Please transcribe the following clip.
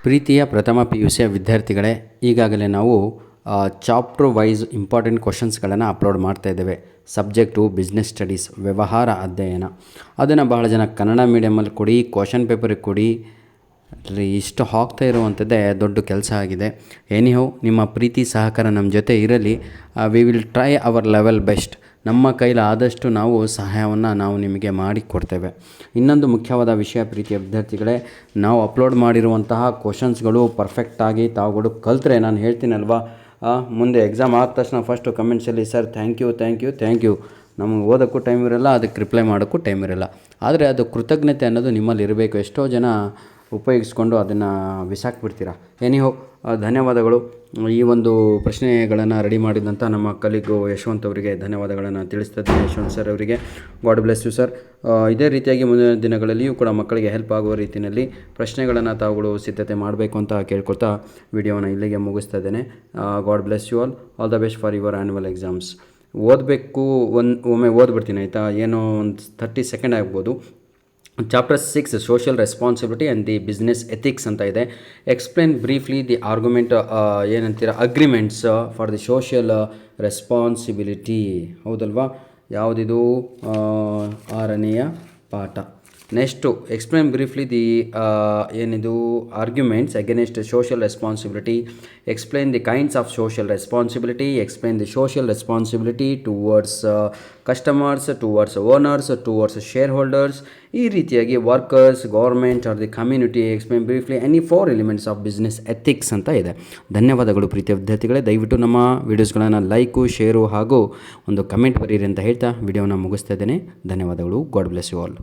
ಪ್ರೀತಿಯ ಪ್ರಥಮ PUCಯ ವಿದ್ಯಾರ್ಥಿಗಳೇ, ಈಗಾಗಲೇ ನಾವು ಚಾಪ್ಟರ್ ವೈಸ್ ಇಂಪಾರ್ಟೆಂಟ್ ಕ್ವಶನ್ಸ್ಗಳನ್ನು ಅಪ್ಲೋಡ್ ಮಾಡ್ತಾ ಇದ್ದೇವೆ. ಸಬ್ಜೆಕ್ಟು ಬಿಸ್ನೆಸ್ ಸ್ಟಡೀಸ್, ವ್ಯವಹಾರ ಅಧ್ಯಯನ. ಅದನ್ನು ಬಹಳ ಜನ ಕನ್ನಡ ಮೀಡಿಯಮಲ್ಲಿ ಕೊಡಿ, ಕ್ವಶನ್ ಪೇಪರಿಗೆ ಕೊಡಿ, ಇಷ್ಟು ಹಾಕ್ತಾ ಇರುವಂಥದ್ದೇ ದೊಡ್ಡ ಕೆಲಸ ಆಗಿದೆ. ಎನಿಹೌ, ನಿಮ್ಮ ಪ್ರೀತಿ ಸಹಕಾರ ನಮ್ಮ ಜೊತೆ ಇರಲಿ. We will try our level best. ನಮ್ಮ ಕೈಲಿ ಆದಷ್ಟು ನಾವು ಸಹಾಯವನ್ನು ನಾವು ನಿಮಗೆ ಮಾಡಿಕೊಡ್ತೇವೆ. ಇನ್ನೊಂದು ಮುಖ್ಯವಾದ ವಿಷಯ ಪ್ರೀತಿಯ ವಿದ್ಯಾರ್ಥಿಗಳೇ, ನಾವು ಅಪ್ಲೋಡ್ ಮಾಡಿರುವಂತಹ ಕ್ವಶನ್ಸ್ಗಳು ಪರ್ಫೆಕ್ಟಾಗಿ ತಾವುಗಳು ಕಲಿತ್ರೆ, ನಾನು ಹೇಳ್ತೀನಲ್ವಾ, ಮುಂದೆ ಎಕ್ಸಾಮ್ ಆದ ತಕ್ಷಣ ಫಸ್ಟು ಕಮೆಂಟ್ಸಲ್ಲಿ ಸರ್ ಥ್ಯಾಂಕ್ ಯು ನಮಗೆ ಓದೋಕ್ಕೂ ಟೈಮ್ ಇರೋಲ್ಲ, ಅದಕ್ಕೆ ರಿಪ್ಲೈ ಮಾಡೋಕ್ಕೂ ಟೈಮ್ ಇರೋಲ್ಲ. ಆದರೆ ಅದು ಕೃತಜ್ಞತೆ ಅನ್ನೋದು ನಿಮ್ಮಲ್ಲಿ ಇರಬೇಕು. ಎಷ್ಟೋ ಜನ ಉಪಯೋಗಿಸ್ಕೊಂಡು ಅದನ್ನು ಬಿಸಾಕ್ಬಿಡ್ತೀರಾ. ಎನಿಹೋ, ಧನ್ಯವಾದಗಳು. ಈ ಒಂದು ಪ್ರಶ್ನೆಗಳನ್ನು ರೆಡಿ ಮಾಡಿದಂಥ ನಮ್ಮ ಕಲೀಗು ಯಶವಂತ್ ಅವರಿಗೆ ಧನ್ಯವಾದಗಳನ್ನು ತಿಳಿಸ್ತಿದ್ದೀನಿ. ಯಶವಂತ್ ಸರ್ ಅವರಿಗೆ ಗಾಡ್ ಬ್ಲೆಸ್ ಯು ಸರ್. ಇದೇ ರೀತಿಯಾಗಿ ಮುಂದಿನ ದಿನಗಳಲ್ಲಿಯೂ ಕೂಡ ಮಕ್ಕಳಿಗೆ ಹೆಲ್ಪ್ ಆಗುವ ರೀತಿಯಲ್ಲಿ ಪ್ರಶ್ನೆಗಳನ್ನು ತಾವುಗಳು ಸಿದ್ಧತೆ ಮಾಡಬೇಕು ಅಂತ ಕೇಳ್ಕೊಳ್ತಾ ವಿಡಿಯೋನ ಇಲ್ಲಿಗೆ ಮುಗಿಸ್ತಾ ಇದ್ದೇನೆ. God bless you all the best for your annual exams. ಓದಬೇಕು, ಒಮ್ಮೆ ಓದ್ಬಿಡ್ತೀನಿ ಆಯಿತಾ, ಏನೋ ಒಂದು 30 ಸೆಕೆಂಡ್ ಆಗ್ಬೋದು. Chapter 6 social responsibility and the business ethics ಅಂತ ಇದೆ. ಎಕ್ಸ್ಪ್ಲೇನ್ ಬ್ರೀಫ್ಲಿ ದಿ ಆರ್ಗ್ಯುಮೆಂಟ್, ಏನಂತೀರ, agreements for the social responsibility. ಹೌದಲ್ವಾ? ಯಾವುದಿದು? 6ನೆಯ ಪಾಠ. ನೆಕ್ಸ್ಟು ಎಕ್ಸ್ಪ್ಲೇನ್ ಬ್ರೀಫ್ಲಿ ದಿ ಏನಿದು arguments against social responsibility. Explain the kinds of social responsibility. Explain the social responsibility towards customers, towards owners, towards share holders. ಈ ರೀತಿಯಾಗಿ workers, government or the community. Explain briefly any 4 elements of business ethics ಅಂತ ಇದೆ. ಧನ್ಯವಾದಗಳು ಪ್ರೀತಿಯ ವಿದ್ಯಾರ್ಥಿಗಳೇ. ದಯವಿಟ್ಟು ನಮ್ಮ ವೀಡಿಯೋಸ್ಗಳನ್ನು like, share ಹಾಗೂ ಒಂದು ಕಮೆಂಟ್ ಬರೀರಿ ಅಂತ ಹೇಳ್ತಾ ವಿಡಿಯೋನ ಮುಗಿಸ್ತಾ ಇದ್ದೇನೆ. ಧನ್ಯವಾದಗಳು. God bless you all.